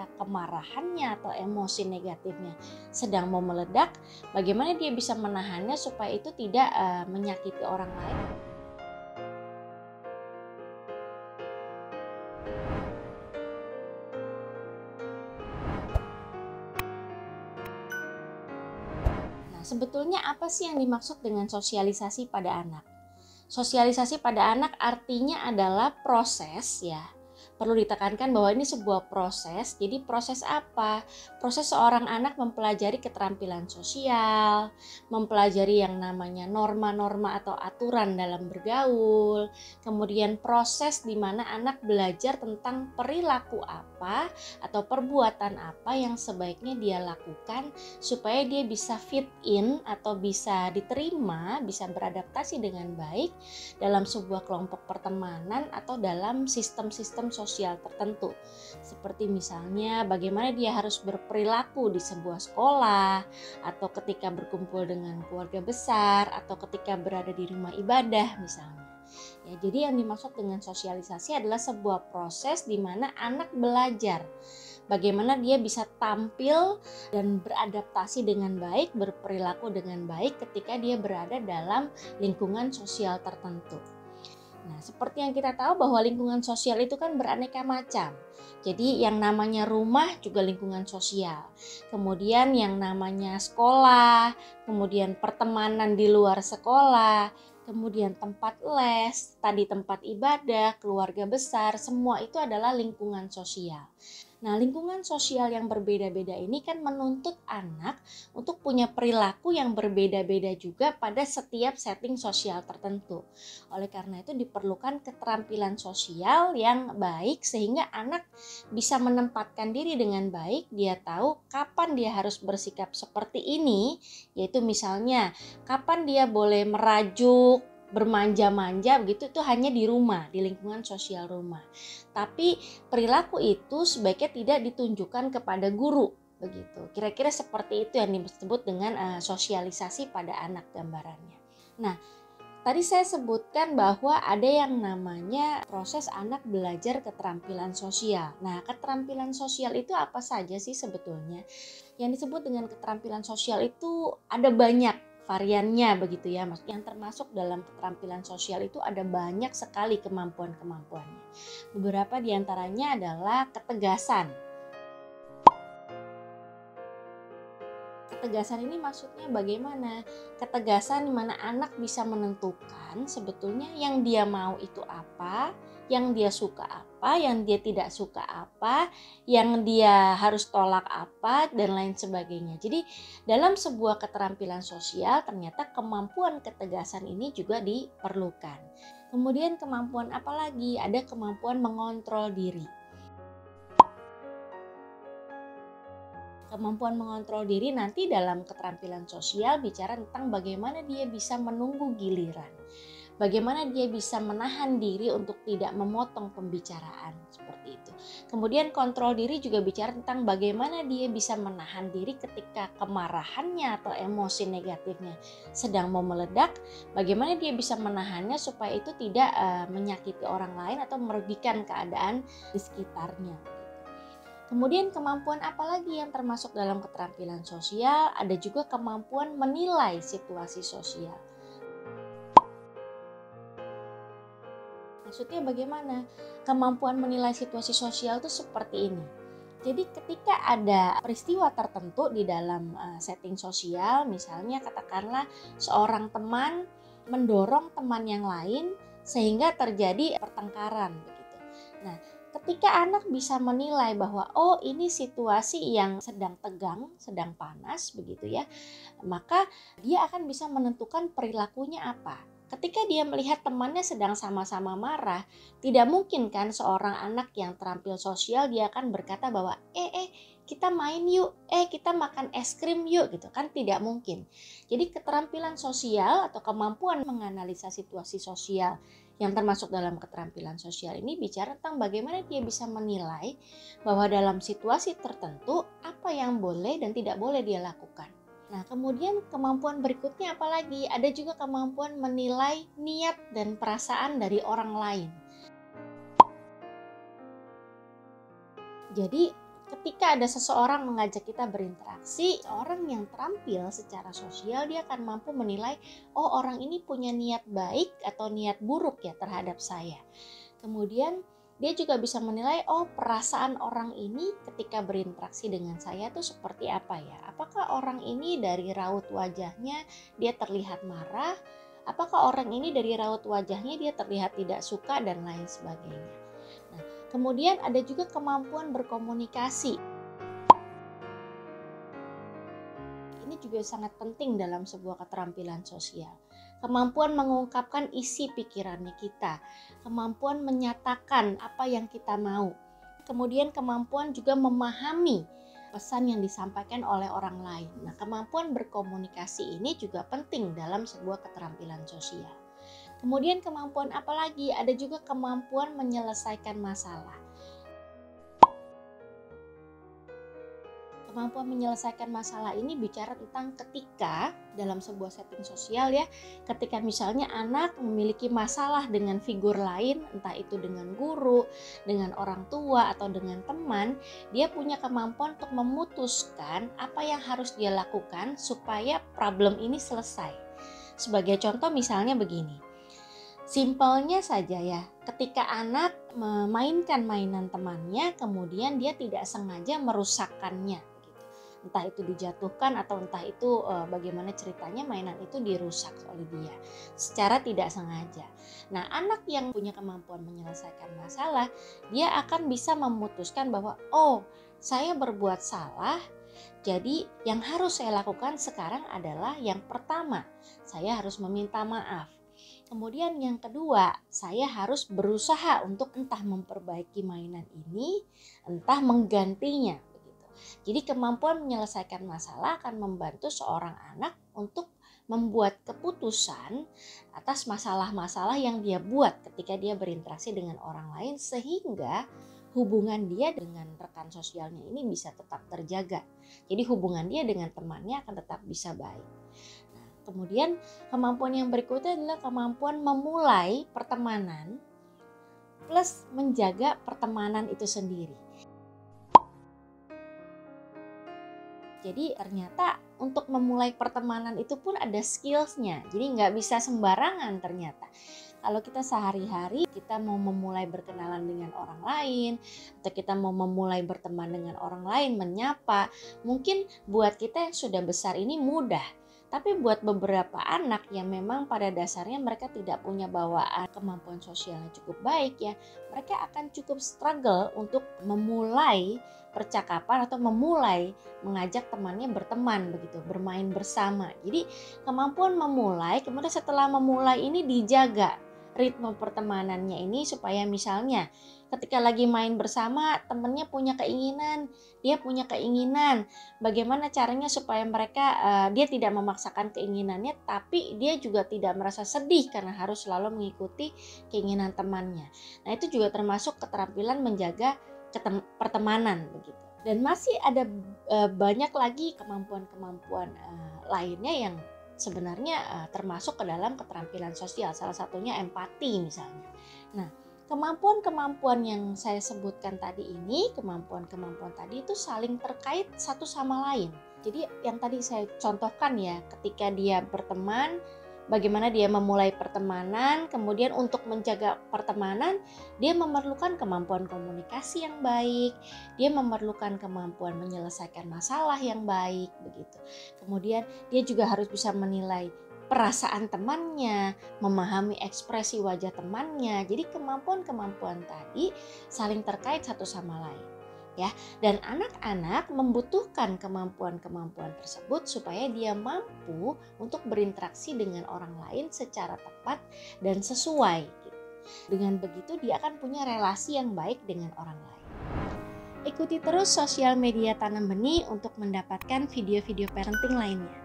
ketika kemarahannya atau emosi negatifnya sedang mau meledak, bagaimana dia bisa menahannya supaya itu tidak menyakiti orang lain. Nah, sebetulnya apa sih yang dimaksud dengan sosialisasi pada anak? Sosialisasi pada anak artinya adalah proses ya. Perlu ditekankan bahwa ini sebuah proses. Jadi proses apa? Proses seorang anak mempelajari keterampilan sosial, mempelajari yang namanya norma-norma atau aturan dalam bergaul. Kemudian proses di mana anak belajar tentang perilaku apa atau perbuatan apa yang sebaiknya dia lakukan supaya dia bisa fit in atau bisa diterima, bisa beradaptasi dengan baik dalam sebuah kelompok pertemanan atau dalam sistem-sistem sosial tertentu. Seperti misalnya bagaimana dia harus berperilaku di sebuah sekolah, atau ketika berkumpul dengan keluarga besar, atau ketika berada di rumah ibadah misalnya. Ya, jadi yang dimaksud dengan sosialisasi adalah sebuah proses di mana anak belajar bagaimana dia bisa tampil dan beradaptasi dengan baik, berperilaku dengan baik ketika dia berada dalam lingkungan sosial tertentu. Nah, seperti yang kita tahu bahwa lingkungan sosial itu kan beraneka macam. Jadi yang namanya rumah juga lingkungan sosial. Kemudian yang namanya sekolah, kemudian pertemanan di luar sekolah, kemudian tempat les, tadi tempat ibadah, keluarga besar, semua itu adalah lingkungan sosial. Nah, lingkungan sosial yang berbeda-beda ini kan menuntut anak untuk punya perilaku yang berbeda-beda juga pada setiap setting sosial tertentu. Oleh karena itu diperlukan keterampilan sosial yang baik sehingga anak bisa menempatkan diri dengan baik. Dia tahu kapan dia harus bersikap seperti ini, yaitu misalnya kapan dia boleh merajuk, bermanja-manja begitu, itu hanya di rumah, di lingkungan sosial rumah. Tapi perilaku itu sebaiknya tidak ditunjukkan kepada guru begitu. Kira-kira seperti itu yang disebut dengan sosialisasi pada anak gambarannya. Nah, tadi saya sebutkan bahwa ada yang namanya proses anak belajar keterampilan sosial. Nah, keterampilan sosial itu apa saja sih sebetulnya? Yang disebut dengan keterampilan sosial itu ada banyak variannya begitu ya. Yang termasuk dalam keterampilan sosial itu ada banyak sekali kemampuan-kemampuannya. Beberapa diantaranya adalah ketegasan. Ketegasan ini maksudnya bagaimana? Ketegasan di mana anak bisa menentukan sebetulnya yang dia mau itu apa, yang dia suka apa, yang dia tidak suka apa, yang dia harus tolak apa, dan lain sebagainya. Jadi dalam sebuah keterampilan sosial ternyata kemampuan ketegasan ini juga diperlukan. Kemudian kemampuan apa lagi? Ada kemampuan mengontrol diri. Kemampuan mengontrol diri nanti dalam keterampilan sosial bicara tentang bagaimana dia bisa menunggu giliran. Bagaimana dia bisa menahan diri untuk tidak memotong pembicaraan seperti itu. Kemudian kontrol diri juga bicara tentang bagaimana dia bisa menahan diri ketika kemarahannya atau emosi negatifnya sedang mau meledak. Bagaimana dia bisa menahannya supaya itu tidak menyakiti orang lain atau merugikan keadaan di sekitarnya. Kemudian kemampuan apa lagi yang termasuk dalam keterampilan sosial? Ada juga kemampuan menilai situasi sosial. Maksudnya bagaimana? Kemampuan menilai situasi sosial itu seperti ini. Jadi ketika ada peristiwa tertentu di dalam setting sosial, misalnya katakanlah seorang teman mendorong teman yang lain sehingga terjadi pertengkaran begitu. Nah, ketika anak bisa menilai bahwa oh ini situasi yang sedang tegang, sedang panas begitu ya, maka dia akan bisa menentukan perilakunya apa. Ketika dia melihat temannya sedang sama-sama marah, tidak mungkin kan seorang anak yang terampil sosial dia akan berkata bahwa kita main yuk, kita makan es krim yuk gitu kan, tidak mungkin. Jadi keterampilan sosial atau kemampuan menganalisa situasi sosial yang termasuk dalam keterampilan sosial ini bicara tentang bagaimana dia bisa menilai bahwa dalam situasi tertentu apa yang boleh dan tidak boleh dia lakukan. Nah, kemudian kemampuan berikutnya apa lagi? Ada juga kemampuan menilai niat dan perasaan dari orang lain. Jadi Ketika ada seseorang mengajak kita berinteraksi, orang yang terampil secara sosial dia akan mampu menilai, oh orang ini punya niat baik atau niat buruk ya terhadap saya. Kemudian dia juga bisa menilai, oh perasaan orang ini ketika berinteraksi dengan saya tuh seperti apa ya. Apakah orang ini dari raut wajahnya dia terlihat marah, apakah orang ini dari raut wajahnya dia terlihat tidak suka dan lain sebagainya. Nah, kemudian ada juga kemampuan berkomunikasi. Ini juga sangat penting dalam sebuah keterampilan sosial. Kemampuan mengungkapkan isi pikirannya kita, kemampuan menyatakan apa yang kita mau. Kemudian kemampuan juga memahami pesan yang disampaikan oleh orang lain. Nah, kemampuan berkomunikasi ini juga penting dalam sebuah keterampilan sosial. Kemudian kemampuan apa lagi? Ada juga kemampuan menyelesaikan masalah. Kemampuan menyelesaikan masalah ini bicara tentang ketika dalam sebuah setting sosial ya, ketika misalnya anak memiliki masalah dengan figur lain, entah itu dengan guru, dengan orang tua, atau dengan teman, dia punya kemampuan untuk memutuskan apa yang harus dia lakukan supaya problem ini selesai. Sebagai contoh misalnya begini. Simpelnya saja ya, ketika anak memainkan mainan temannya, kemudian dia tidak sengaja merusakkannya, gitu. Entah itu dijatuhkan atau entah itu bagaimana ceritanya mainan itu dirusak oleh dia secara tidak sengaja. Nah, anak yang punya kemampuan menyelesaikan masalah, dia akan bisa memutuskan bahwa oh, saya berbuat salah. Jadi yang harus saya lakukan sekarang adalah yang pertama, saya harus meminta maaf. Kemudian yang kedua, saya harus berusaha untuk entah memperbaiki mainan ini, entah menggantinya. Begitu. Jadi kemampuan menyelesaikan masalah akan membantu seorang anak untuk membuat keputusan atas masalah-masalah yang dia buat ketika dia berinteraksi dengan orang lain, sehingga hubungan dia dengan rekan sosialnya ini bisa tetap terjaga. Jadi hubungan dia dengan temannya akan tetap bisa baik. Kemudian kemampuan yang berikutnya adalah kemampuan memulai pertemanan plus menjaga pertemanan itu sendiri. Jadi ternyata untuk memulai pertemanan itu pun ada skillsnya. Jadi nggak bisa sembarangan ternyata. Kalau kita sehari-hari kita mau memulai berkenalan dengan orang lain, atau kita mau memulai berteman dengan orang lain, menyapa, mungkin buat kita yang sudah besar ini mudah. Tapi buat beberapa anak yang memang pada dasarnya mereka tidak punya bawaan kemampuan sosialnya cukup baik ya, mereka akan cukup struggle untuk memulai percakapan atau memulai mengajak temannya berteman begitu, bermain bersama. Jadi kemampuan memulai, kemudian setelah memulai ini dijaga ritme pertemanannya ini supaya misalnya ketika lagi main bersama temennya punya keinginan, dia punya keinginan, bagaimana caranya supaya mereka dia tidak memaksakan keinginannya tapi dia juga tidak merasa sedih karena harus selalu mengikuti keinginan temannya. Nah, itu juga termasuk keterampilan menjaga pertemanan begitu. Dan masih ada banyak lagi kemampuan-kemampuan lainnya yang sebenarnya termasuk ke dalam keterampilan sosial, salah satunya empati misalnya. Nah, kemampuan-kemampuan yang saya sebutkan tadi ini, kemampuan-kemampuan tadi itu saling terkait satu sama lain. Jadi yang tadi saya contohkan ya, ketika dia berteman, bagaimana dia memulai pertemanan, kemudian untuk menjaga pertemanan, dia memerlukan kemampuan komunikasi yang baik, dia memerlukan kemampuan menyelesaikan masalah yang baik, begitu. Kemudian dia juga harus bisa menilai perasaan temannya, memahami ekspresi wajah temannya. Jadi kemampuan-kemampuan tadi saling terkait satu sama lain. Ya, dan anak-anak membutuhkan kemampuan-kemampuan tersebut supaya dia mampu untuk berinteraksi dengan orang lain secara tepat dan sesuai. Dengan begitu dia akan punya relasi yang baik dengan orang lain. Ikuti terus sosial media Tanam Benih untuk mendapatkan video-video parenting lainnya.